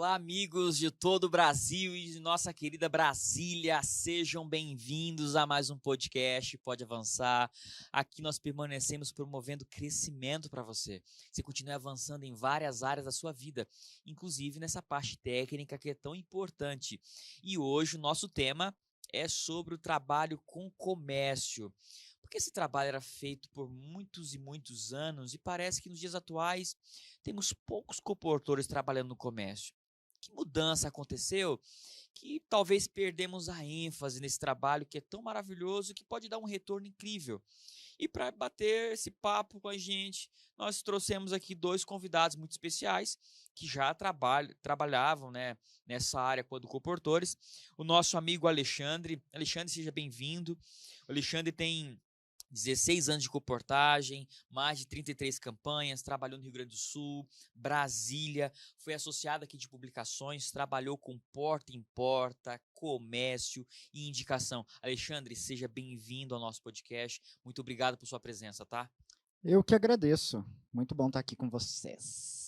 Olá, amigos de todo o Brasil e de nossa querida Brasília, sejam bem-vindos a mais um podcast Pode Avançar. Aqui nós permanecemos promovendo crescimento para você. Você continue avançando em várias áreas da sua vida, inclusive nessa parte técnica que é tão importante. E hoje o nosso tema é sobre o trabalho com comércio. Porque esse trabalho era feito por muitos e muitos anos e parece que nos dias atuais temos poucos comportores trabalhando no comércio. Que mudança aconteceu que talvez perdemos a ênfase nesse trabalho que é tão maravilhoso que pode dar um retorno incrível. E para bater esse papo com a gente, nós trouxemos aqui dois convidados muito especiais que já trabalhavam, né, nessa área quando comportores. O nosso amigo Alexandre. Alexandre, seja bem-vindo. O Alexandre tem 16 anos de comportagem, mais de 33 campanhas, trabalhou no Rio Grande do Sul, Brasília, foi associado aqui de publicações, trabalhou com porta em porta, comércio e indicação. Alexandre, seja bem-vindo ao nosso podcast. Muito obrigado por sua presença, tá? Eu que agradeço. Muito bom estar aqui com vocês.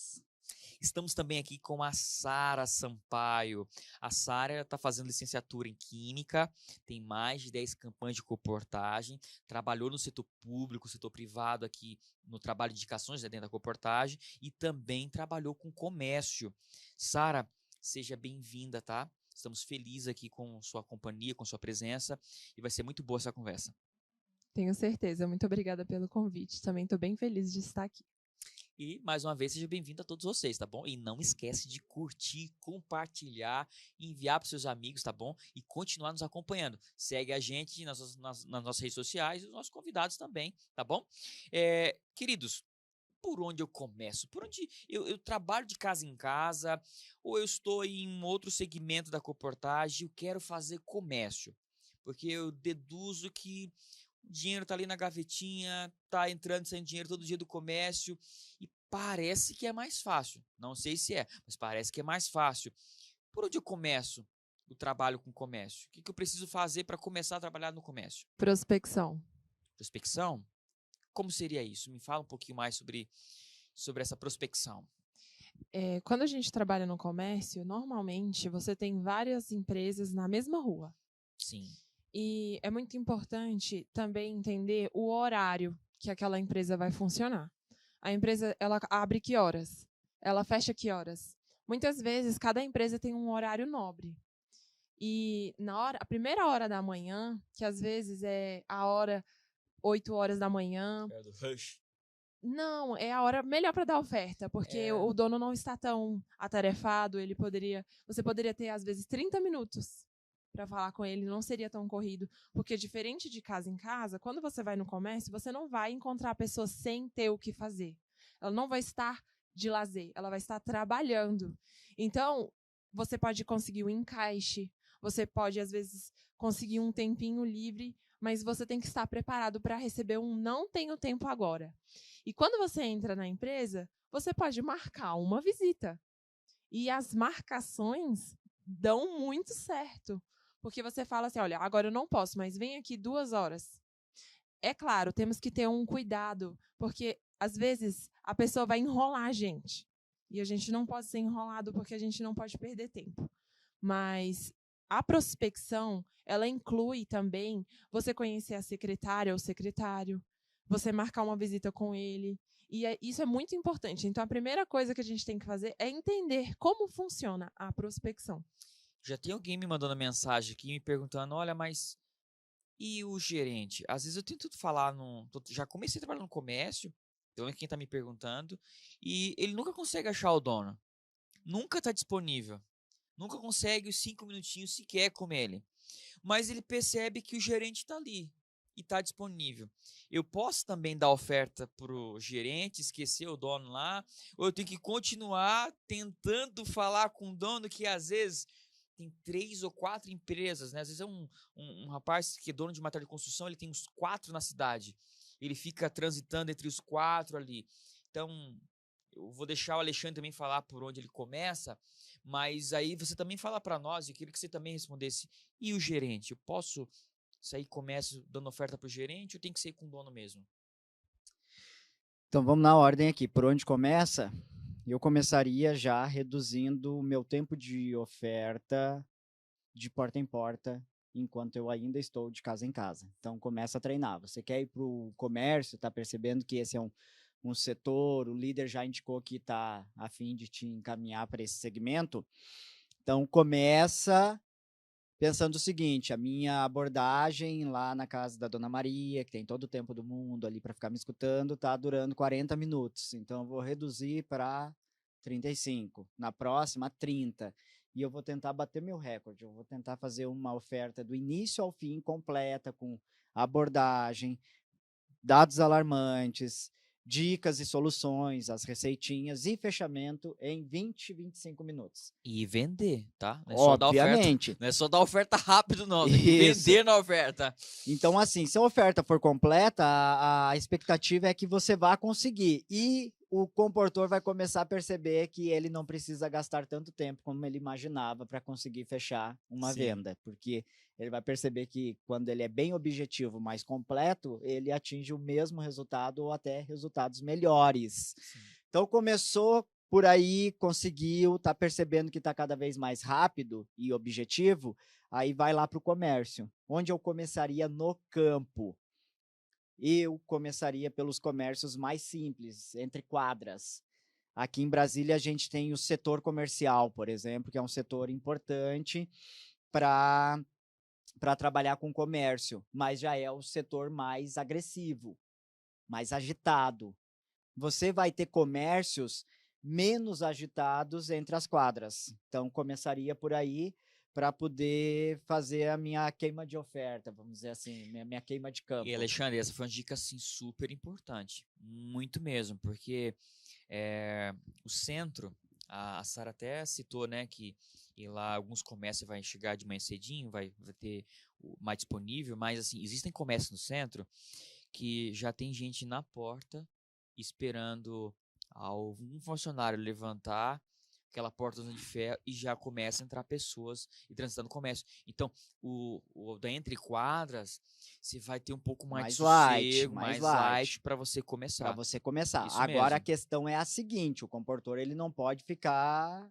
Estamos também aqui com a Sara Sampaio. A Sara está fazendo licenciatura em Química, tem mais de 10 campanhas de comportagem, trabalhou no setor público, setor privado aqui no trabalho de indicações dentro da comportagem e também trabalhou com comércio. Sara, seja bem-vinda, tá? Estamos felizes aqui com sua companhia, com sua presença e vai ser muito boa essa conversa. Tenho certeza. Muito obrigada pelo convite. Também estou bem feliz de estar aqui. E, mais uma vez, seja bem-vindo a todos vocês, tá bom? E não esquece de curtir, compartilhar, enviar para os seus amigos, tá bom? E continuar nos acompanhando. Segue a gente nas nossas redes sociais e os nossos convidados também, tá bom? Queridos, por onde eu começo? Por onde eu trabalho de casa em casa ou eu estou em um outro segmento da comportagem e eu quero fazer comércio? Porque eu deduzo que o dinheiro tá ali na gavetinha, tá entrando e saindo dinheiro todo dia do comércio e parece que é mais fácil. Não sei se é, mas parece que é mais fácil. Por onde eu começo o trabalho com comércio? O que eu preciso fazer para começar a trabalhar no comércio? Prospecção. Prospecção? Como seria isso? Me fala um pouquinho mais sobre essa prospecção. Quando a gente trabalha no comércio, normalmente você tem várias empresas na mesma rua. Sim. E é muito importante também entender o horário que aquela empresa vai funcionar. A empresa, ela abre que horas? Ela fecha que horas? Muitas vezes, cada empresa tem um horário nobre. E a primeira hora da manhã, que às vezes é a hora 8 horas da manhã. É do rush. Não, é a hora melhor para dar oferta, porque o dono não está tão atarefado, você poderia ter às vezes 30 minutos para falar com ele, não seria tão corrido, porque diferente de casa em casa, quando você vai no comércio, você não vai encontrar a pessoa sem ter o que fazer. Ela não vai estar de lazer, ela vai estar trabalhando. Então, você pode conseguir um encaixe, você pode às vezes conseguir um tempinho livre, mas você tem que estar preparado para receber um não tenho tempo agora. E quando você entra na empresa, você pode marcar uma visita. E as marcações dão muito certo. Porque você fala assim, olha, agora eu não posso, mas vem aqui 2 horas. É claro, temos que ter um cuidado, porque às vezes a pessoa vai enrolar a gente. E a gente não pode ser enrolado porque a gente não pode perder tempo. Mas a prospecção, ela inclui também você conhecer a secretária ou secretário, você marcar uma visita com ele. E isso é muito importante. Então, a primeira coisa que a gente tem que fazer é entender como funciona a prospecção. Já tem alguém me mandando mensagem aqui me perguntando, olha, mas e o gerente? Às vezes eu tento falar, já comecei a trabalhar no comércio, então é quem está me perguntando, e ele nunca consegue achar o dono. Nunca está disponível. Nunca consegue os 5 minutinhos sequer com ele. Mas ele percebe que o gerente está ali e está disponível. Eu posso também dar oferta para o gerente, esquecer o dono lá, ou eu tenho que continuar tentando falar com o dono que às vezes tem 3 ou 4 empresas, né? Às vezes é um rapaz que é dono de material de construção, ele tem uns 4 na cidade. Ele fica transitando entre os 4 ali. Então, eu vou deixar o Alexandre também falar por onde ele começa, mas aí você também fala para nós, eu queria que você também respondesse, e o gerente? Eu posso sair comércio dando oferta para o gerente ou tem que ser com o dono mesmo? Então vamos na ordem aqui. Por onde começa? eu começaria já reduzindo o meu tempo de oferta de porta em porta, enquanto eu ainda estou de casa em casa. Então, começa a treinar. Você quer ir para o comércio, está percebendo que esse é um setor, o líder já indicou que está a fim de te encaminhar para esse segmento. Então, começa pensando o seguinte, a minha abordagem lá na casa da Dona Maria, que tem todo o tempo do mundo ali para ficar me escutando, está durando 40 minutos. Então, eu vou reduzir para 35. Na próxima, 30. E eu vou tentar bater meu recorde. Eu vou tentar fazer uma oferta do início ao fim completa, com abordagem, dados alarmantes, dicas e soluções, as receitinhas e fechamento em 20, 25 minutos. E vender, tá? Não é só dar oferta, Obviamente. não é só dar oferta rápido, não. Tem que Isso. vender na oferta. Então, assim, se a oferta for completa, a expectativa é que você vá conseguir. E o comportor vai começar a perceber que ele não precisa gastar tanto tempo como ele imaginava para conseguir fechar uma Sim. venda. Porque ele vai perceber que quando ele é bem objetivo, mais completo, ele atinge o mesmo resultado ou até resultados melhores. Sim. Então, começou por aí, conseguiu, está percebendo que está cada vez mais rápido e objetivo, aí vai lá para o comércio. Onde eu começaria no campo? Eu começaria pelos comércios mais simples, entre quadras. Aqui em Brasília, a gente tem o setor comercial, por exemplo, que é um setor importante para trabalhar com comércio, mas já é o setor mais agressivo, mais agitado. Você vai ter comércios menos agitados entre as quadras. Então, começaria por aí para poder fazer a minha queima de oferta, vamos dizer assim, minha queima de campo. E, Alexandre, essa foi uma dica, assim, super importante. Muito mesmo, porque o centro, a Sara até citou, né, que e lá alguns comércios vai chegar de manhã cedinho, vai ter mais disponível, mas, assim, existem comércios no centro que já tem gente na porta esperando algum funcionário levantar aquela porta de ferro e já começa a entrar pessoas e transitando o comércio. Então, o da entre quadras, você vai ter um pouco mais de sossego, mais light para você começar. Para você começar. Isso Agora, mesmo. a questão é a seguinte, o comportor ele não pode ficar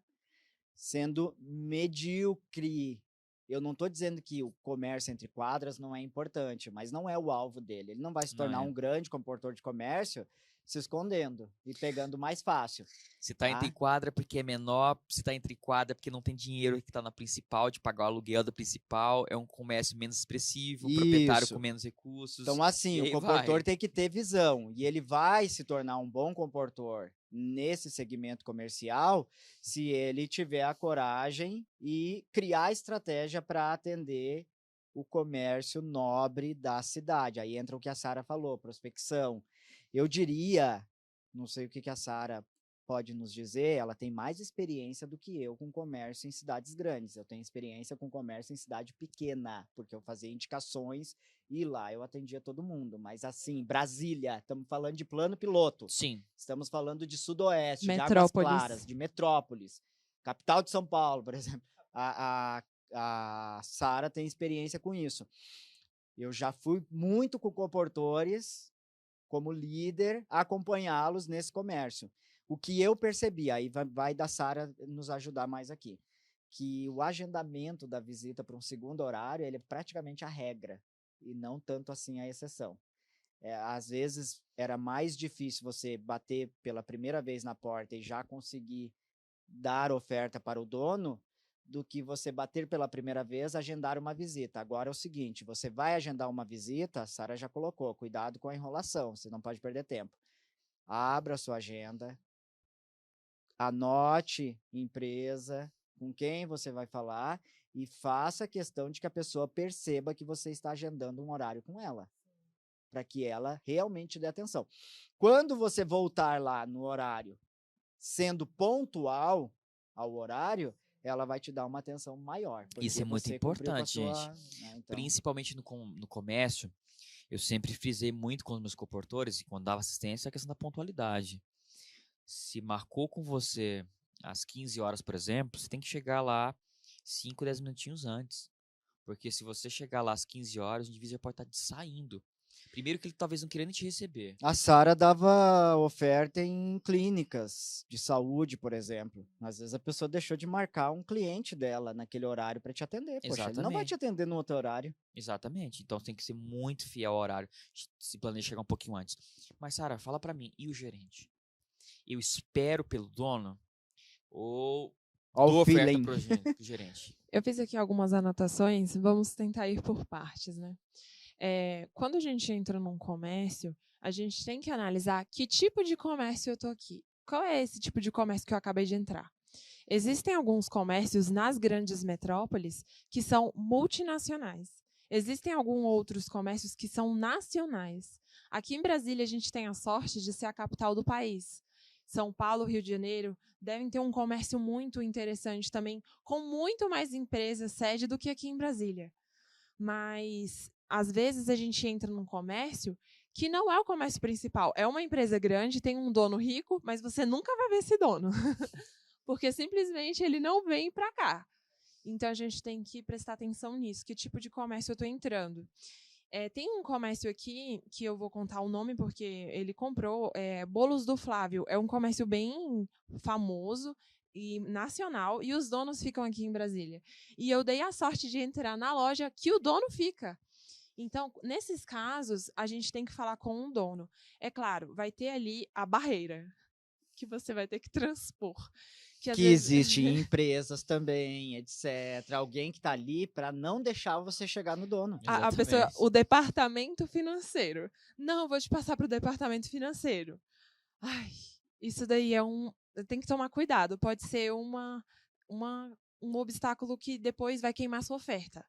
sendo medíocre. Eu não estou dizendo que o comércio entre quadras não é importante, mas não é o alvo dele. Ele não vai se tornar um grande comportor de comércio se escondendo e pegando mais fácil. Se tá entre quadra porque é menor, se tá entre quadra porque não tem dinheiro que tá na principal, de pagar o aluguel da principal, é um comércio menos expressivo, um proprietário com menos recursos. Então, assim, o comportor tem que ter visão, e ele vai se tornar um bom comportor nesse segmento comercial se ele tiver a coragem e criar estratégia para atender o comércio nobre da cidade. Aí entra o que a Sara falou, prospecção. Eu diria, não sei o que a Sara pode nos dizer, ela tem mais experiência do que eu com comércio em cidades grandes. Eu tenho experiência com comércio em cidade pequena, porque eu fazia indicações e lá eu atendia todo mundo. Mas assim, Brasília, estamos falando de plano piloto. Sim. Estamos falando de Sudoeste, de Metrópolis. Águas Claras, de Metrópolis. Capital de São Paulo, por exemplo. A Sara tem experiência com isso. Eu já fui muito com comportores, como líder, acompanhá-los nesse comércio. O que eu percebi, aí vai da Sara nos ajudar mais aqui, que o agendamento da visita para um segundo horário, ele é praticamente a regra, e não tanto assim a exceção. Às vezes, era mais difícil você bater pela primeira vez na porta e já conseguir dar oferta para o dono, do que você bater pela primeira vez, agendar uma visita. Agora é o seguinte, você vai agendar uma visita, a Sara já colocou, cuidado com a enrolação, você não pode perder tempo. Abra a sua agenda, anote empresa, com quem você vai falar e faça questão de que a pessoa perceba que você está agendando um horário com ela, para que ela realmente dê atenção. Quando você voltar lá no horário, sendo pontual ao horário, ela vai te dar uma atenção maior. Isso é muito importante, gente. Então... Principalmente no comércio, eu sempre frisei muito com os meus comportores e quando dava assistência a questão da pontualidade. Se marcou com você às 15 horas, por exemplo, você tem que chegar lá 5, 10 minutinhos antes. Porque se você chegar lá às 15 horas, o indivíduo já pode estar saindo. Primeiro que ele talvez não queria nem te receber. A Sara dava oferta em clínicas de saúde, por exemplo. Às vezes a pessoa deixou de marcar um cliente dela naquele horário para te atender. Poxa, ele não vai te atender no outro horário. Exatamente. Então tem que ser muito fiel ao horário. Se planeja chegar um pouquinho antes. Mas, Sara, fala para mim, e o gerente? Eu espero pelo dono ou dou oferta pro gerente? Eu fiz aqui algumas anotações, vamos tentar ir por partes, né? Quando a gente entra num comércio, a gente tem que analisar que tipo de comércio eu estou aqui. Qual é esse tipo de comércio que eu acabei de entrar? Existem alguns comércios nas grandes metrópoles que são multinacionais. Existem alguns outros comércios que são nacionais. Aqui em Brasília, a gente tem a sorte de ser a capital do país. São Paulo, Rio de Janeiro, devem ter um comércio muito interessante também, com muito mais empresas sede do que aqui em Brasília. Mas, às vezes, a gente entra num comércio que não é o comércio principal. É uma empresa grande, tem um dono rico, mas você nunca vai ver esse dono. Porque, simplesmente, ele não vem para cá. Então, a gente tem que prestar atenção nisso. Que tipo de comércio eu estou entrando? Tem um comércio aqui, que eu vou contar o nome, porque ele comprou, Bolos do Flávio. É um comércio bem famoso e nacional, e os donos ficam aqui em Brasília. E eu dei a sorte de entrar na loja que o dono fica. Então, nesses casos, a gente tem que falar com um dono. É claro, vai ter ali a barreira que você vai ter que transpor. Que existem empresas também, etc. Alguém que está ali para não deixar você chegar no dono. A pessoa, o departamento financeiro. Não, vou te passar para o departamento financeiro. Ai, isso daí tem que tomar cuidado. Pode ser um obstáculo que depois vai queimar sua oferta.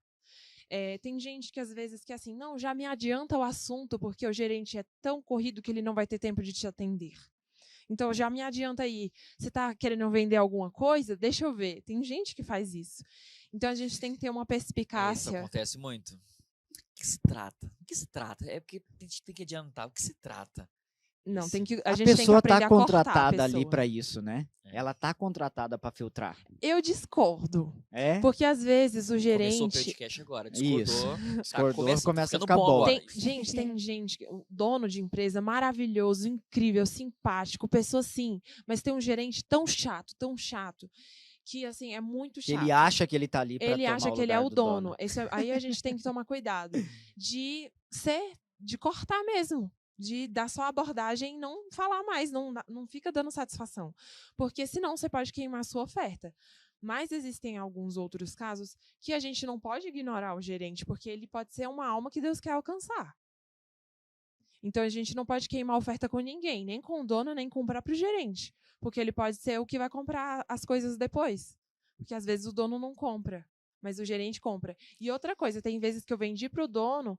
Tem gente que às vezes quer assim, não, já me adianta o assunto, porque o gerente é tão corrido que ele não vai ter tempo de te atender. Então, já me adianta aí. Você está querendo vender alguma coisa? Deixa eu ver. Tem gente que faz isso. Então, a gente tem que ter uma perspicácia. Isso acontece muito. O que se trata? O que se trata? É porque a gente tem que adiantar. O que se trata? Não, a gente pessoa está contratada ali para isso, né? Ela está contratada para filtrar. Eu discordo. Porque às vezes o gerente. Começou o podcast agora, discordou. Discordou, começa a ficar bom. Tem gente, o dono de empresa maravilhoso, incrível, simpático, pessoa assim, mas tem um gerente tão chato, que assim é muito chato. Ele acha que ele está ali para tomar o lugar do dono. Ele acha que ele é o dono. Aí a gente tem que tomar cuidado de cortar mesmo. De dar só a abordagem e não falar mais, não fica dando satisfação. Porque senão você pode queimar a sua oferta. Mas existem alguns outros casos que a gente não pode ignorar o gerente, porque ele pode ser uma alma que Deus quer alcançar. Então a gente não pode queimar a oferta com ninguém, nem com o dono, nem com o próprio gerente. Porque ele pode ser o que vai comprar as coisas depois. Porque às vezes o dono não compra, mas o gerente compra. E outra coisa, tem vezes que eu vendi para o dono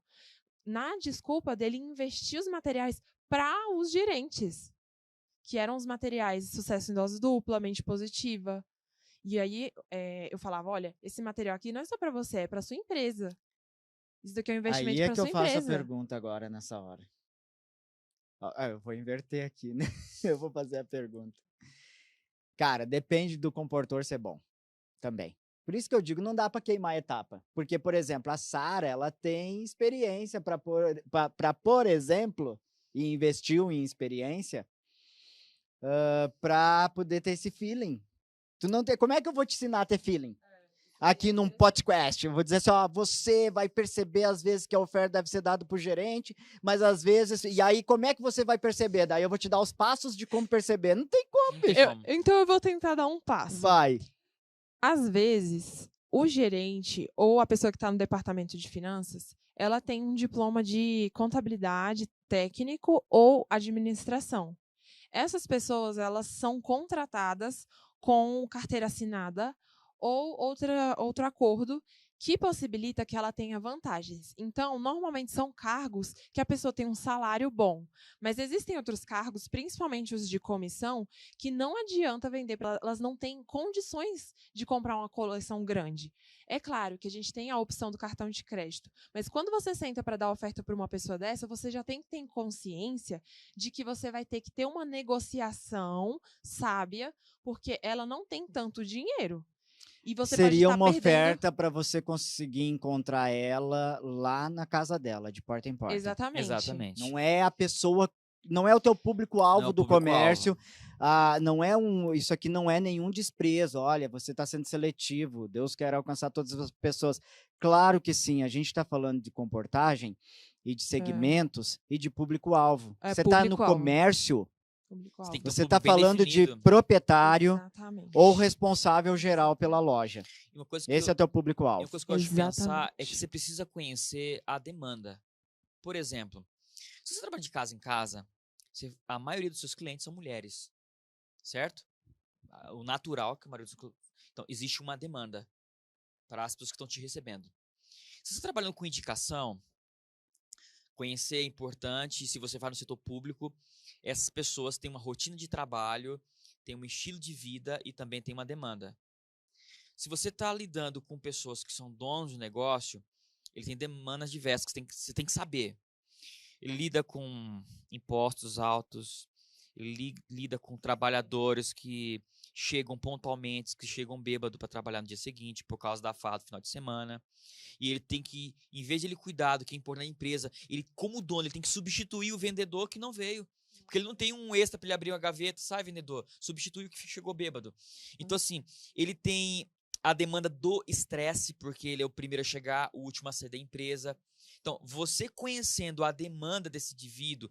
na desculpa dele investir os materiais para os gerentes, que eram os materiais Sucesso em Dose Dupla, Mente Positiva. E aí eu falava, olha, esse material aqui não é só para você, é para sua empresa. Isso daqui é um investimento para sua empresa. Aí é que eu faço a pergunta agora, nessa hora. Eu vou inverter aqui, né? Eu vou fazer a pergunta. Cara, depende do comportor ser bom também. Por isso que eu digo, não dá para queimar a etapa. Porque, por exemplo, a Sara, ela tem experiência para, por exemplo, e investiu em experiência para poder ter esse feeling. Como é que eu vou te ensinar a ter feeling? Aqui num podcast, eu vou dizer assim, você vai perceber às vezes que a oferta deve ser dada para o gerente, mas às vezes, e aí como é que você vai perceber? Daí eu vou te dar os passos de como perceber. Não tem como. Então eu vou tentar dar um passo. Vai. Às vezes, o gerente ou a pessoa que está no departamento de finanças, ela tem um diploma de contabilidade, técnico ou administração. Essas pessoas, elas são contratadas com carteira assinada ou outro acordo que possibilita que ela tenha vantagens. Então, normalmente são cargos que a pessoa tem um salário bom. Mas existem outros cargos, principalmente os de comissão, que não adianta vender, porque elas não têm condições de comprar uma coleção grande. É claro que a gente tem a opção do cartão de crédito, mas quando você senta para dar oferta para uma pessoa dessa, você já tem que ter consciência de que você vai ter que ter uma negociação sábia, porque ela não tem tanto dinheiro. E você Seria pode uma estar perdendo... oferta para você conseguir encontrar ela lá na casa dela, de porta em porta. Exatamente. Exatamente. Não é a pessoa, não é o teu Não é público-alvo o do público-alvo. comércio. Não é isso aqui não é nenhum desprezo. Olha, você está sendo seletivo. Deus quer alcançar todas as pessoas. Claro que sim. A gente está falando de comportagem e de segmentos e de público-alvo. É Você está no público-alvo. comércio. Você tem que ter um Você está público bem falando de definido. proprietário Exatamente. ou responsável geral pela loja. E uma coisa que Esse é o teu público-alvo. uma coisa que eu gosto de pensar é que Exatamente. você precisa conhecer a demanda. Por exemplo, se você trabalha de casa em casa, a maioria dos seus clientes são mulheres, certo? O natural é que a maioria dos então, existe uma demanda para as pessoas que estão te recebendo. Se você está trabalhando com indicação, conhecer é importante. Se você vai no setor público, essas pessoas têm uma rotina de trabalho, têm um estilo de vida e também têm uma demanda. Se você está lidando com pessoas que são donos de negócio, ele tem demandas diversas que você tem que saber. Ele lida com impostos altos, ele lida com trabalhadores que chegam pontualmente, que chegam bêbado para trabalhar no dia seguinte por causa da farra do final de semana. E ele tem que, em vez de ele cuidar do que é importante na empresa, ele, como dono, ele tem que substituir o vendedor que não veio. Porque ele não tem um extra para ele abrir uma gaveta, sai vendedor, substitui o que chegou bêbado. Então, assim, ele tem a demanda do estresse, porque ele é o primeiro a chegar, o último a sair da empresa. Então, você conhecendo a demanda desse indivíduo,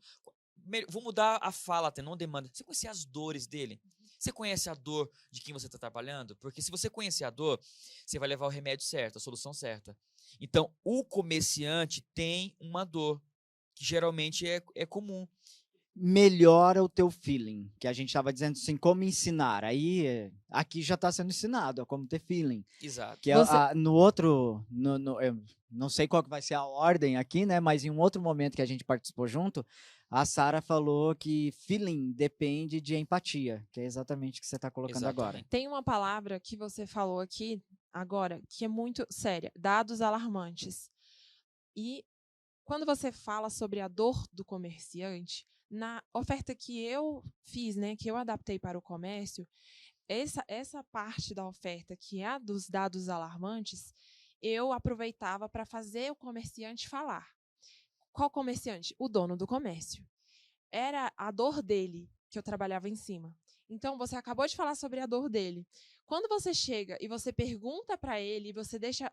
vou mudar a fala até, não demanda. Você conhecer as dores dele? Você conhece a dor de quem você está trabalhando? Porque se você conhecer a dor, você vai levar o remédio certo, a solução certa. Então, o comerciante tem uma dor, que geralmente é comum. Melhora o teu feeling, que a gente estava dizendo assim, como ensinar. Aí, aqui já está sendo ensinado, como ter feeling. Exato. Que no outro, eu não sei qual que vai ser a ordem aqui, né? Mas em um outro momento que a gente participou junto, a Sara falou que feeling depende de empatia, que é exatamente o que você está colocando agora. Tem uma palavra que você falou aqui agora que é muito séria, dados alarmantes. E quando você fala sobre a dor do comerciante, na oferta que eu fiz, né, que eu adaptei para o comércio, essa parte da oferta que é a dos dados alarmantes, eu aproveitava para fazer o comerciante falar. Qual comerciante? O dono do comércio. Era a dor dele que eu trabalhava em cima. Então, você acabou de falar sobre a dor dele. Quando você chega e você pergunta para ele, você deixa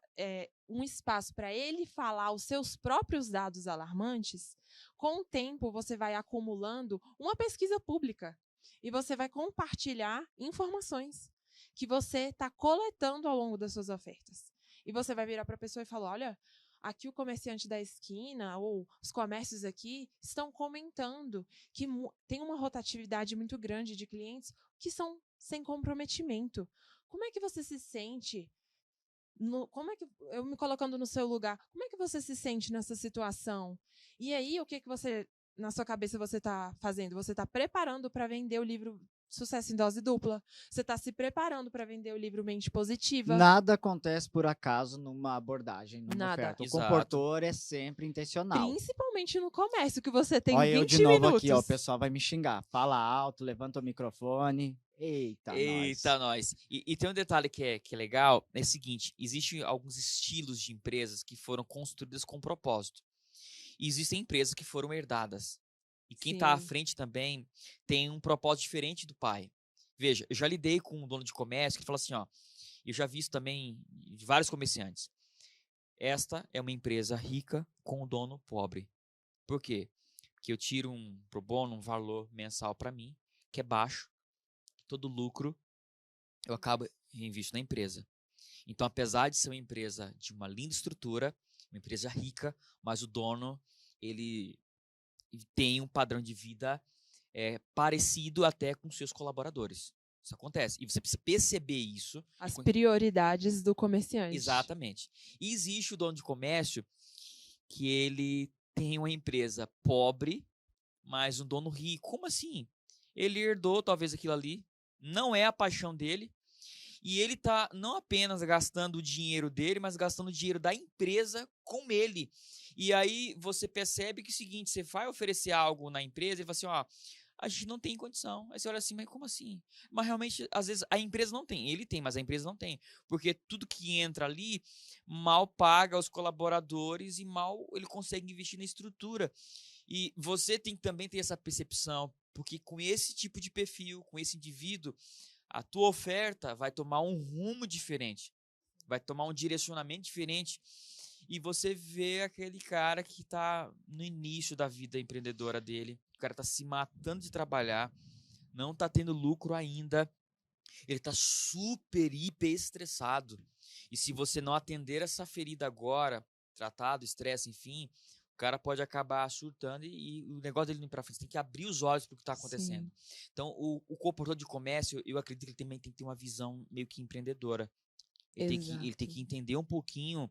um espaço para ele falar os seus próprios dados alarmantes, com o tempo você vai acumulando uma pesquisa pública e você vai compartilhar informações que você está coletando ao longo das suas ofertas. E você vai virar para a pessoa e falar, olha, aqui o comerciante da esquina ou os comércios aqui estão comentando que tem uma rotatividade muito grande de clientes que são sem comprometimento. Como é que você se sente? Como é que eu me colocando no seu lugar? Como é que você se sente nessa situação? E aí, o que você na sua cabeça você está fazendo? Você está preparando para vender o livro Sucesso em Dose Dupla. Você está se preparando para vender o livro Mente Positiva. Nada acontece por acaso numa abordagem, numa oferta. O comportor é sempre intencional. Principalmente no comércio, que você tem Olha 20 eu de novo minutos. aqui, ó, o pessoal vai me xingar. Fala alto, levanta o microfone. Eita nós. E tem um detalhe que é legal, é o seguinte, existem alguns estilos de empresas que foram construídas com propósito. E existem empresas que foram herdadas. E quem está à frente também tem um propósito diferente do pai. Veja, eu já lidei com um dono de comércio que fala assim, ó, eu já vi isso também de vários comerciantes. Esta é uma empresa rica com um dono pobre. Por quê? Porque eu tiro pro bono um valor mensal para mim, que é baixo. Todo lucro eu acabo reinvisto na empresa. Então, apesar de ser uma empresa de uma linda estrutura, uma empresa rica, mas o dono, ele tem um padrão de vida parecido até com seus colaboradores. Isso acontece. E você precisa perceber isso. As prioridades do comerciante. Exatamente. E existe o dono de comércio que ele tem uma empresa pobre, mas um dono rico. Como assim? Ele herdou talvez aquilo ali, não é a paixão dele, e ele está não apenas gastando o dinheiro dele, mas gastando o dinheiro da empresa com ele. E aí você percebe que é o seguinte, você vai oferecer algo na empresa e fala assim, ó, a gente não tem condição. Aí você olha assim, mas como assim? Mas realmente, às vezes, a empresa não tem. Ele tem, mas a empresa não tem. Porque tudo que entra ali mal paga os colaboradores e mal ele consegue investir na estrutura. E você tem que também ter essa percepção, porque com esse tipo de perfil, com esse indivíduo, a tua oferta vai tomar um rumo diferente, vai tomar um direcionamento diferente. E você vê aquele cara que está no início da vida empreendedora dele, o cara está se matando de trabalhar, não está tendo lucro ainda, ele está super, hiper estressado. E se você não atender essa ferida agora, tratado, estresse, enfim, o cara pode acabar surtando e o negócio dele não ir para frente. Você tem que abrir os olhos para o que está acontecendo. Sim. Então, o comportador de comércio, eu acredito que ele também tem que ter uma visão meio que empreendedora. Ele tem que entender um pouquinho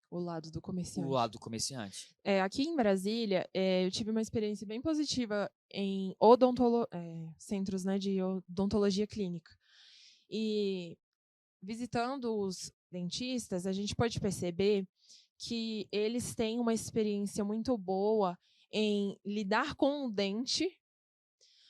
O lado do o comerciante. lado do comerciante. Aqui em Brasília, eu tive uma experiência bem positiva em centros, né, de odontologia clínica. E visitando os dentistas, a gente pode perceber que eles têm uma experiência muito boa em lidar com o dente,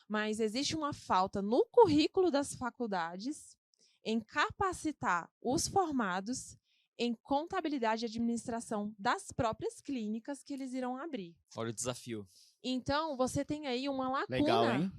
mas existe uma falta no currículo das faculdades em capacitar os formados em contabilidade e administração das próprias clínicas que eles irão abrir. Olha o desafio. Então, você tem aí uma lacuna. Legal, hein?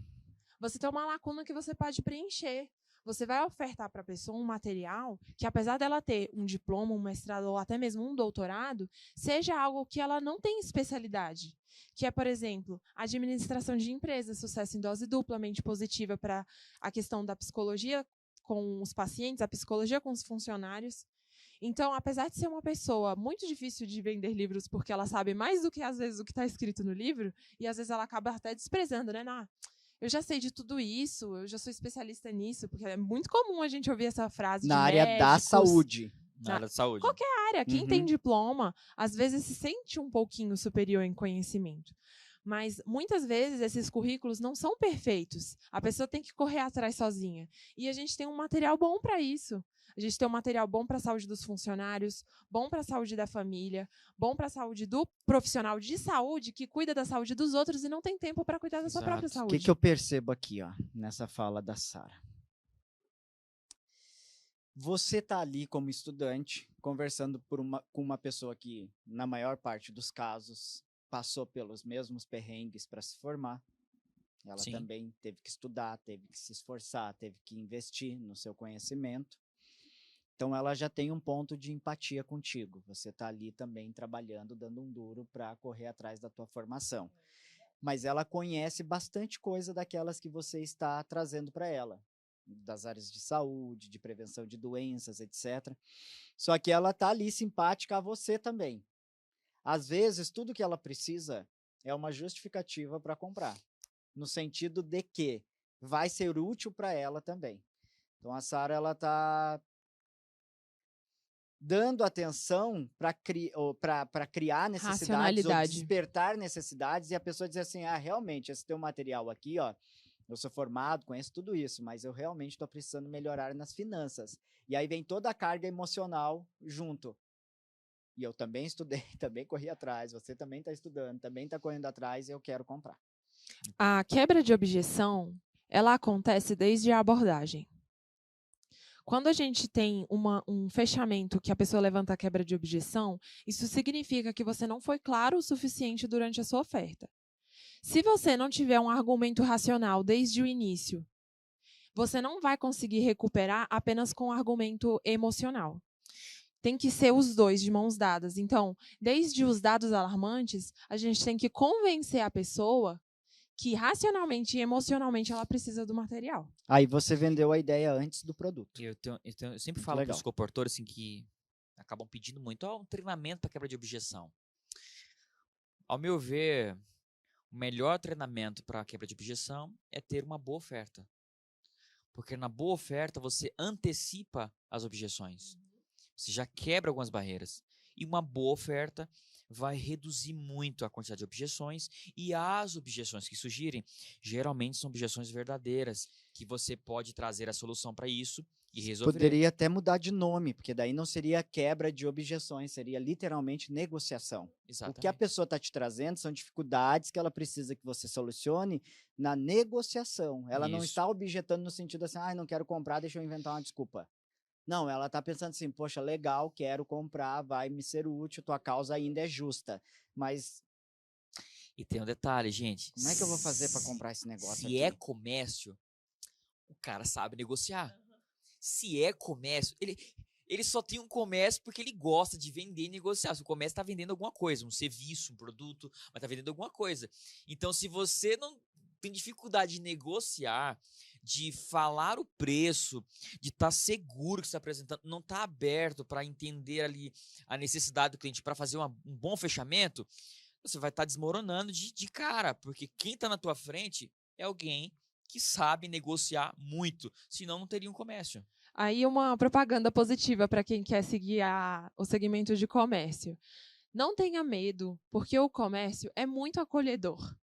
Você tem uma lacuna que você pode preencher. Você vai ofertar para a pessoa um material que, apesar dela ter um diploma, um mestrado ou até mesmo um doutorado, seja algo que ela não tem especialidade. Que é, por exemplo, administração de empresas, sucesso em dose duplamente positiva para a questão da psicologia com os pacientes, a psicologia com os funcionários. Então, apesar de ser uma pessoa muito difícil de vender livros, porque ela sabe mais do que, às vezes, o que está escrito no livro, e às vezes ela acaba até desprezando, né? Eu já sei de tudo isso, eu já sou especialista nisso, porque é muito comum a gente ouvir essa frase Na de área da médicos. saúde. Na área de saúde. Qualquer área, quem Uhum. tem diploma, às vezes se sente um pouquinho superior em conhecimento. Mas, muitas vezes, esses currículos não são perfeitos. A pessoa tem que correr atrás sozinha. E a gente tem um material bom para isso. A gente tem um material bom para a saúde dos funcionários, bom para a saúde da família, bom para a saúde do profissional de saúde que cuida da saúde dos outros e não tem tempo para cuidar da sua própria Exato. O saúde. que eu percebo aqui, ó, nessa fala da Sara? Você está ali como estudante, conversando com uma pessoa que, na maior parte dos casos, passou pelos mesmos perrengues para se formar. Ela Sim. também teve que estudar, teve que se esforçar, teve que investir no seu conhecimento. Então, ela já tem um ponto de empatia contigo. Você está ali também trabalhando, dando um duro para correr atrás da tua formação. Mas ela conhece bastante coisa daquelas que você está trazendo para ela, das áreas de saúde, de prevenção de doenças, etc. Só que ela está ali simpática a você também. Às vezes, tudo que ela precisa é uma justificativa para comprar, no sentido de que vai ser útil para ela também. Então, a Sara, ela está dando atenção para criar necessidades ou Racionalidade. despertar necessidades, e a pessoa diz assim, realmente, esse teu material aqui, ó, eu sou formado, conheço tudo isso, mas eu realmente estou precisando melhorar nas finanças. E aí vem toda a carga emocional junto. E eu também estudei, também corri atrás, você também está estudando, também está correndo atrás e eu quero comprar. A quebra de objeção, ela acontece desde a abordagem. Quando a gente tem um fechamento que a pessoa levanta a quebra de objeção, isso significa que você não foi claro o suficiente durante a sua oferta. Se você não tiver um argumento racional desde o início, você não vai conseguir recuperar apenas com argumento emocional. Tem que ser os dois de mãos dadas. Então, desde os dados alarmantes, a gente tem que convencer a pessoa que racionalmente e emocionalmente ela precisa do material. Aí você vendeu a ideia antes do produto. Eu sempre Muito falo para legal. os comportadores assim, que acabam pedindo muito um treinamento para quebra de objeção. Ao meu ver, o melhor treinamento para quebra de objeção é ter uma boa oferta. Porque na boa oferta você antecipa as objeções. Você já quebra algumas barreiras. E uma boa oferta vai reduzir muito a quantidade de objeções, e as objeções que surgirem, geralmente são objeções verdadeiras, que você pode trazer a solução para isso e resolver. Poderia até mudar de nome, porque daí não seria quebra de objeções, seria literalmente negociação. Exatamente. O que a pessoa está te trazendo são dificuldades que ela precisa que você solucione na negociação. Ela não Isso. está objetando no sentido assim, não quero comprar, deixa eu inventar uma desculpa. Não, ela está pensando assim, poxa, legal, quero comprar, vai me ser útil, tua causa ainda é justa. Mas E tem um detalhe, gente. como é que eu vou fazer para comprar esse negócio Se aqui? é comércio, o cara sabe negociar. Se é comércio, ele só tem um comércio porque ele gosta de vender e negociar. Se o comércio está vendendo alguma coisa, um serviço, um produto, mas está vendendo alguma coisa. Então, se você não tem dificuldade de negociar, de falar o preço, de estar seguro que está apresentando, não está aberto para entender ali a necessidade do cliente para fazer um bom fechamento, você vai estar desmoronando de cara, porque quem está na tua frente é alguém que sabe negociar muito, senão não teria um comércio. Aí uma propaganda positiva para quem quer seguir o segmento de comércio. Não tenha medo, porque o comércio é muito acolhedor.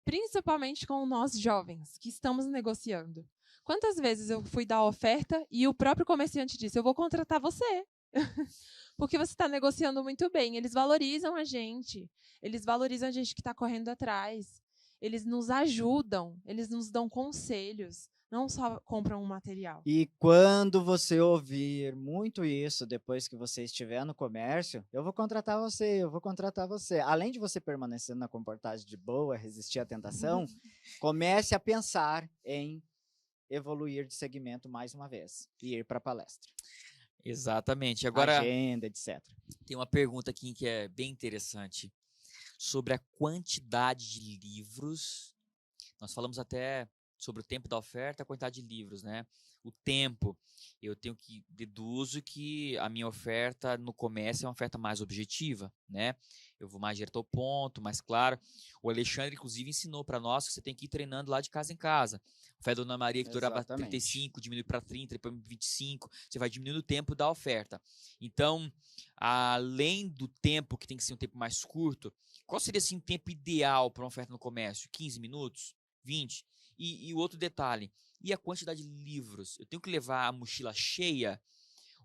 Principalmente com nós jovens, que estamos negociando. Quantas vezes eu fui dar oferta e o próprio comerciante disse, eu vou contratar você. Porque você está negociando muito bem. Eles valorizam a gente que está correndo atrás. Eles nos ajudam, eles nos dão conselhos, não só compram um material. E quando você ouvir muito isso, depois que você estiver no comércio, eu vou contratar você, eu vou contratar você. Além de você permanecer na comportagem de boa, resistir à tentação, comece a pensar em evoluir de segmento mais uma vez e ir para a palestra. Exatamente. Agora, agenda, etc. Tem uma pergunta aqui que é bem interessante. Sobre a quantidade de livros. Nós falamos até sobre o tempo da oferta, a quantidade de livros, né? O tempo. Eu deduzo que a minha oferta no comércio é uma oferta mais objetiva, né? Eu vou mais direto ao ponto, mais claro. O Alexandre, inclusive, ensinou para nós que você tem que ir treinando lá de casa em casa. A oferta da Dona Maria, que durava 35, diminui para 30, depois 25. Você vai diminuindo o tempo da oferta. Então, além do tempo, que tem que ser um tempo mais curto, qual seria assim, o tempo ideal para uma oferta no comércio? 15 minutos? 20? E o outro detalhe, e a quantidade de livros? Eu tenho que levar a mochila cheia?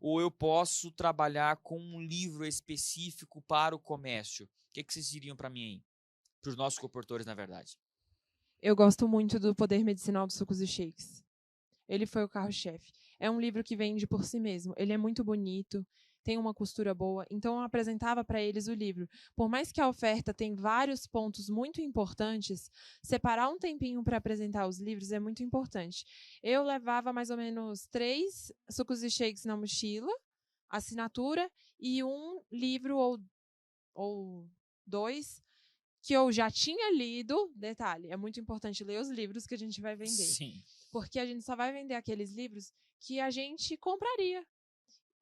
Ou eu posso trabalhar com um livro específico para o comércio? O que vocês diriam para mim aí? Para os nossos comportores, na verdade. Eu gosto muito do Poder Medicinal dos Sucos e Shakes. Ele foi o carro-chefe. É um livro que vende por si mesmo. Ele é muito bonito, tem uma costura boa. Então, eu apresentava para eles o livro. Por mais que a oferta tem vários pontos muito importantes, separar um tempinho para apresentar os livros é muito importante. Eu levava mais ou menos 3 sucos e shakes na mochila, assinatura, e um livro ou 2 que eu já tinha lido. Detalhe, é muito importante ler os livros que a gente vai vender. Sim. Porque a gente só vai vender aqueles livros que a gente compraria.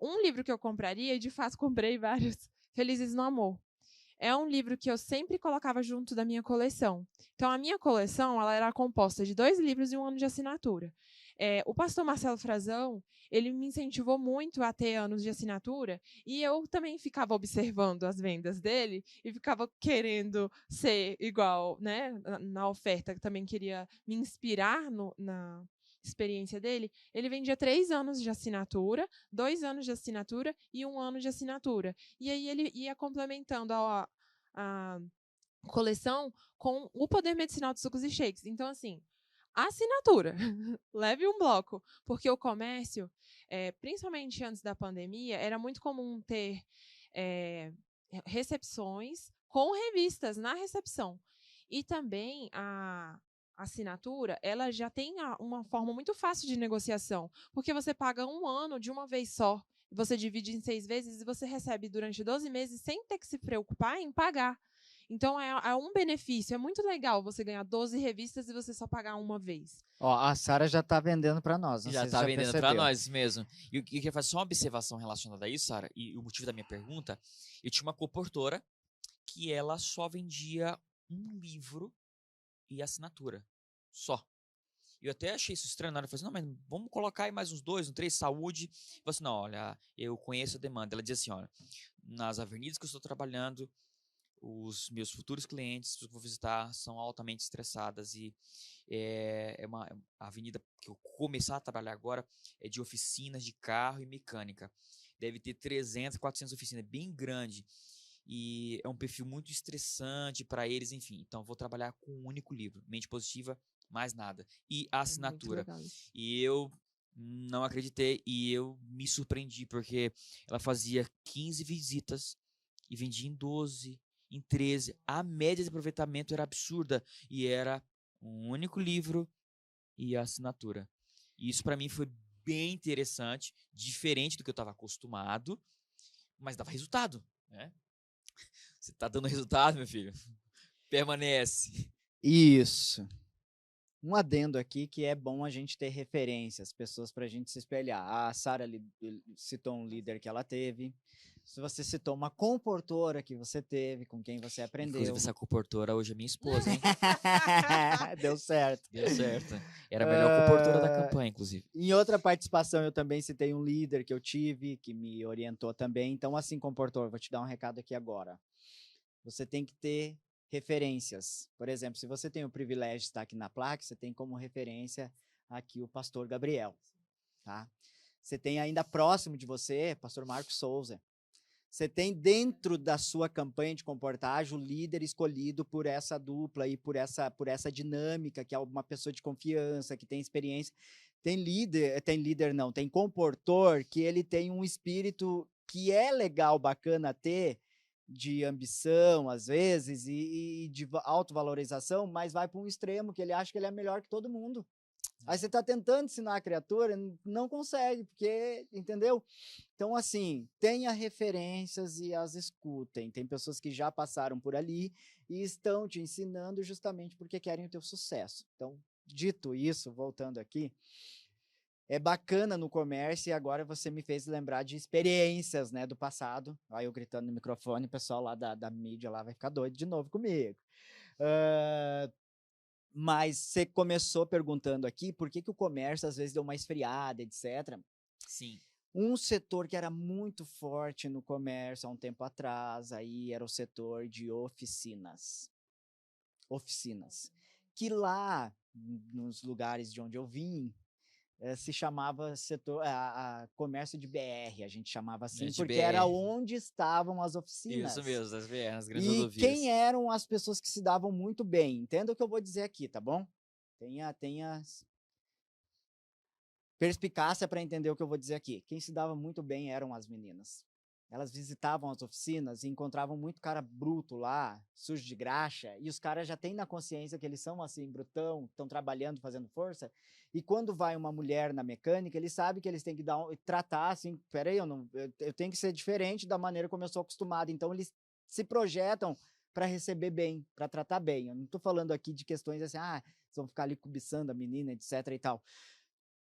Um livro que eu compraria, e de fato comprei vários, Felizes no Amor. É um livro que eu sempre colocava junto da minha coleção. Então, a minha coleção ela era composta de 2 livros e 1 ano de assinatura. O pastor Marcelo Frazão, ele me incentivou muito a ter anos de assinatura, e eu também ficava observando as vendas dele e ficava querendo ser igual, né? Na oferta, também queria me inspirar na experiência dele. Ele vendia 3 anos de assinatura, 2 anos de assinatura e 1 ano de assinatura. E aí ele ia complementando a coleção com o Poder Medicinal de Sucos e Shakes. Então, assim, assinatura, leve um bloco, porque o comércio, principalmente antes da pandemia, era muito comum ter recepções com revistas na recepção. E também a assinatura, ela já tem uma forma muito fácil de negociação, porque você paga 1 ano de uma vez só, você divide em 6 vezes e você recebe durante 12 meses sem ter que se preocupar em pagar. Então, é um benefício. É muito legal você ganhar 12 revistas e você só pagar uma vez. Ó, a Sara já está vendendo para nós. Já está vendendo para nós mesmo. E eu queria fazer só uma observação relacionada a isso, Sara, e o motivo da minha pergunta. Eu tinha uma comportora que ela só vendia um livro e assinatura. Só. Eu até achei isso estranho. Eu falei assim, não, mas vamos colocar aí mais uns 2, 3, saúde. Eu falei assim, não, olha, eu conheço a demanda. Ela diz assim, olha, nas avenidas que eu estou trabalhando, os meus futuros clientes que eu vou visitar são altamente estressadas e a avenida que eu começar a trabalhar agora é de oficinas de carro e mecânica. Deve ter 300, 400 oficinas, é bem grande. E é um perfil muito estressante para eles, enfim. Então, eu vou trabalhar com um único livro, Mente Positiva, mais nada. E a É muito assinatura. legal isso. E eu não acreditei e eu me surpreendi, porque ela fazia 15 visitas e vendia em 12, em 13. A média de aproveitamento era absurda e era um único livro e a assinatura. E isso para mim foi bem interessante, diferente do que eu estava acostumado, mas dava resultado, né? Você tá dando resultado, meu filho? Permanece. Isso. Um adendo aqui que é bom a gente ter referências, pessoas para a gente se espelhar. A Sara citou um líder que ela teve. Se você citou uma comportora que você teve, com quem você aprendeu. Inclusive, essa comportora hoje é minha esposa, hein? Deu certo. Deu certo. Era a melhor comportora da campanha, inclusive. Em outra participação, eu também citei um líder que eu tive, que me orientou também. Então, assim, comportor, vou te dar um recado aqui agora. Você tem que ter referências. Por exemplo, se você tem o privilégio de estar aqui na placa, você tem como referência aqui o pastor Gabriel, tá? Você tem ainda próximo de você, pastor Marcos Souza. Você tem dentro da sua campanha de comportagem o líder escolhido por essa dupla e por essa dinâmica, que é uma pessoa de confiança, que tem experiência. Tem comportor que ele tem um espírito que é legal, bacana ter, de ambição, às vezes, e de autovalorização, mas vai para um extremo que ele acha que ele é melhor que todo mundo. Aí você está tentando ensinar a criatura, não consegue, porque, entendeu? Então, assim, tenha referências e as escutem. Tem pessoas que já passaram por ali e estão te ensinando justamente porque querem o teu sucesso. Então, dito isso, voltando aqui, é bacana no comércio e agora você me fez lembrar de experiências, né, do passado. Aí eu gritando no microfone, o pessoal lá da mídia lá vai ficar doido de novo comigo. Mas você começou perguntando aqui por que o comércio às vezes deu uma esfriada, etc. Sim. Um setor que era muito forte no comércio há um tempo atrás, aí era o setor de oficinas. Oficinas. Que lá, nos lugares de onde eu vim, se chamava setor comércio de BR, a gente chamava assim, porque era onde estavam as oficinas. Isso mesmo, as BR, as grandes E rodovias. quem eram as pessoas que se davam muito bem? Entenda o que eu vou dizer aqui, tá bom? Tenha perspicácia para entender o que eu vou dizer aqui. Quem se dava muito bem eram as meninas. Elas visitavam as oficinas e encontravam muito cara bruto lá, sujo de graxa, e os caras já têm na consciência que eles são assim, brutão, estão trabalhando, fazendo força, e quando vai uma mulher na mecânica, eles sabem que eles têm que tratar assim, peraí, eu tenho que ser diferente da maneira como eu sou acostumado, então eles se projetam para receber bem, para tratar bem. Eu não estou falando aqui de questões assim, vocês vão ficar ali cobiçando a menina, etc e tal,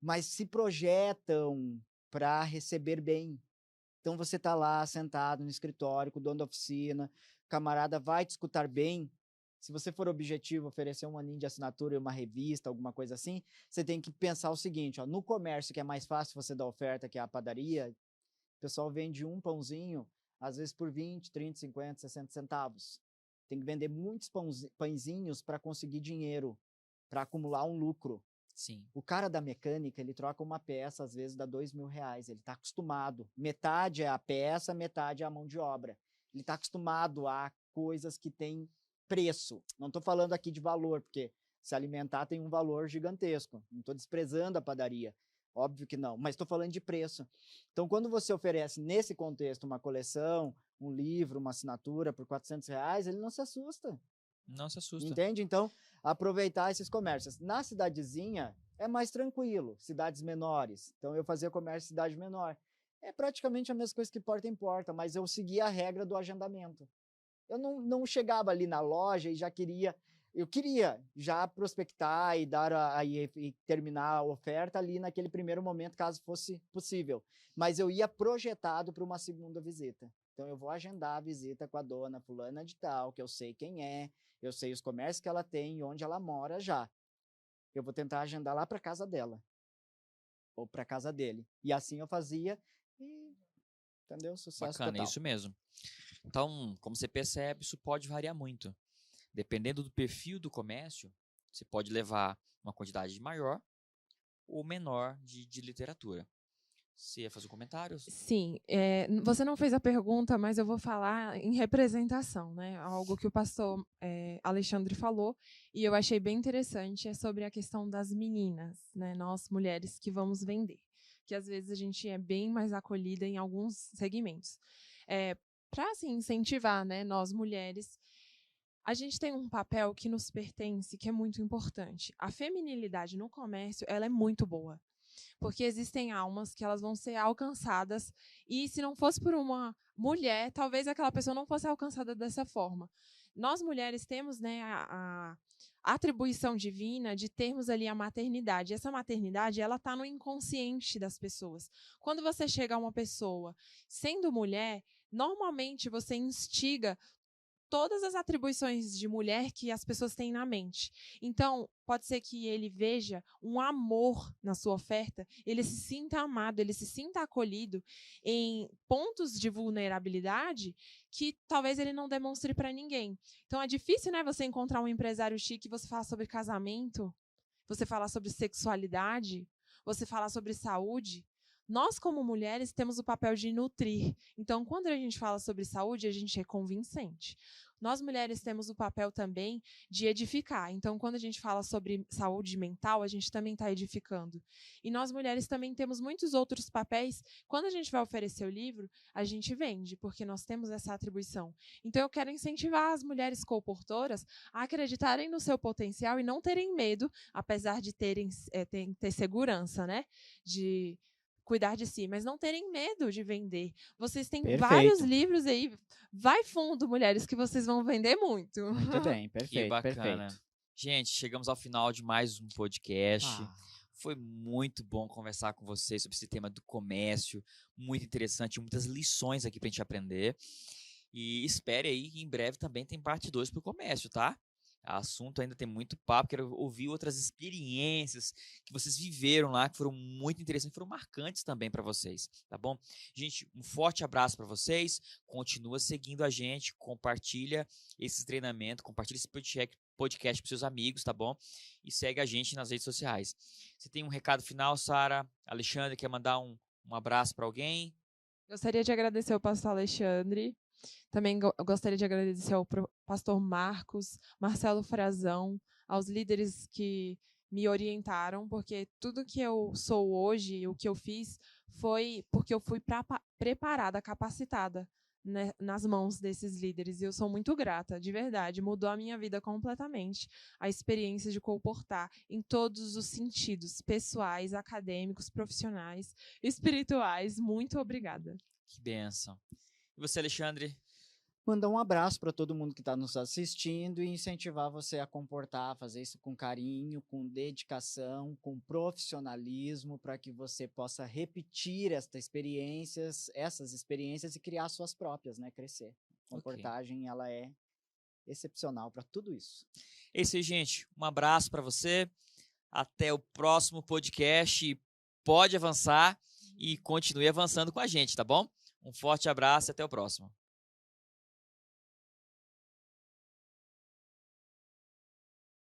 mas se projetam para receber bem. Então, você está lá sentado no escritório, com o dono da oficina, o camarada vai te escutar bem. Se você for objetivo, oferecer um aninho de assinatura e uma revista, alguma coisa assim, você tem que pensar o seguinte, no comércio, que é mais fácil você dar oferta, que é a padaria, o pessoal vende um pãozinho, às vezes por 20, 30, 50, 60 centavos. Tem que vender muitos pãezinhos para conseguir dinheiro, para acumular um lucro. Sim. O cara da mecânica, ele troca uma peça, às vezes dá R$2.000. Ele está acostumado. Metade é a peça, metade é a mão de obra. Ele está acostumado a coisas que têm preço. Não estou falando aqui de valor, porque se alimentar tem um valor gigantesco. Não estou desprezando a padaria. Óbvio que não, mas estou falando de preço. Então, quando você oferece, nesse contexto, uma coleção, um livro, uma assinatura por R$400, ele não se assusta. Não se assusta. Entende? Então, aproveitar esses comércios. Na cidadezinha, é mais tranquilo, cidades menores. Então, eu fazia comércio em cidade menor. É praticamente a mesma coisa que porta em porta, mas eu seguia a regra do agendamento. Eu não chegava ali na loja e já queria... Eu queria já prospectar e e terminar a oferta ali naquele primeiro momento, caso fosse possível. Mas eu ia projetado para uma segunda visita. Então, eu vou agendar a visita com a dona fulana de tal, que eu sei quem é, eu sei os comércios que ela tem e onde ela mora já. Eu vou tentar agendar lá para casa dela. Ou para casa dele. E assim eu fazia e, entendeu? Sucesso Bacana, total. isso mesmo. Então, como você percebe, isso pode variar muito. Dependendo do perfil do comércio, você pode levar uma quantidade maior ou menor de literatura. Você ia fazer um comentário? Sim, você não fez a pergunta, mas eu vou falar em representação, né? Algo que o pastor Alexandre falou e eu achei bem interessante é sobre a questão das meninas, né? Nós mulheres que vamos vender, que às vezes a gente é bem mais acolhida em alguns segmentos. Para assim, incentivar, né? Nós mulheres, a gente tem um papel que nos pertence, que é muito importante. A feminilidade no comércio, ela é muito boa. Porque existem almas que elas vão ser alcançadas e se não fosse por uma mulher, talvez aquela pessoa não fosse alcançada dessa forma. Nós mulheres temos, né, a atribuição divina de termos ali a maternidade. Essa maternidade, ela está no inconsciente das pessoas. Quando você chega a uma pessoa sendo mulher, normalmente você instiga todas as atribuições de mulher que as pessoas têm na mente. Então, pode ser que ele veja um amor na sua oferta, ele se sinta amado, ele se sinta acolhido em pontos de vulnerabilidade que talvez ele não demonstre para ninguém. Então, é difícil, né, você encontrar um empresário chique e você falar sobre casamento, você falar sobre sexualidade, você falar sobre saúde. Nós, como mulheres, temos o papel de nutrir. Então, quando a gente fala sobre saúde, a gente é convincente. Nós, mulheres, temos o papel também de edificar. Então, quando a gente fala sobre saúde mental, a gente também está edificando. E nós, mulheres, também temos muitos outros papéis. Quando a gente vai oferecer o livro, a gente vende, porque nós temos essa atribuição. Então, eu quero incentivar as mulheres colportoras a acreditarem no seu potencial e não terem medo, apesar de ter segurança, né? De cuidar de si, mas não terem medo de vender. Vocês têm vários livros aí. Vai fundo, mulheres, que vocês vão vender muito. Muito bem, perfeito, Que bacana. perfeito. Gente, chegamos ao final de mais um podcast. Foi muito bom conversar com vocês sobre esse tema do comércio. Muito interessante, muitas lições aqui pra gente aprender. E espere aí que em breve também tem parte 2 pro comércio, tá? O assunto ainda tem muito papo, quero ouvir outras experiências que vocês viveram lá, que foram muito interessantes, foram marcantes também para vocês, tá bom? Gente, um forte abraço para vocês, continua seguindo a gente, compartilha esse treinamento, compartilha esse podcast para seus amigos, tá bom? E segue a gente nas redes sociais. Você tem um recado final, Sara? Alexandre, quer mandar um abraço para alguém? Gostaria de agradecer ao pastor Alexandre. Também gostaria de agradecer ao pastor Marcos, Marcelo Frazão, aos líderes que me orientaram, porque tudo que eu sou hoje, o que eu fiz, foi porque eu fui preparada, capacitada, né, nas mãos desses líderes. E eu sou muito grata, de verdade. Mudou a minha vida completamente. A experiência de colportar em todos os sentidos, pessoais, acadêmicos, profissionais, espirituais. Muito obrigada. Que bênção. E você, Alexandre? Mandar um abraço para todo mundo que está nos assistindo e incentivar você a comportar, fazer isso com carinho, com dedicação, com profissionalismo, para que você possa repetir essas experiências e criar suas próprias, né? Crescer. A comportagem, ela é excepcional para tudo isso. É isso aí, gente. Um abraço para você. Até o próximo podcast. Pode avançar e continue avançando com a gente, tá bom? Um forte abraço e até o próximo.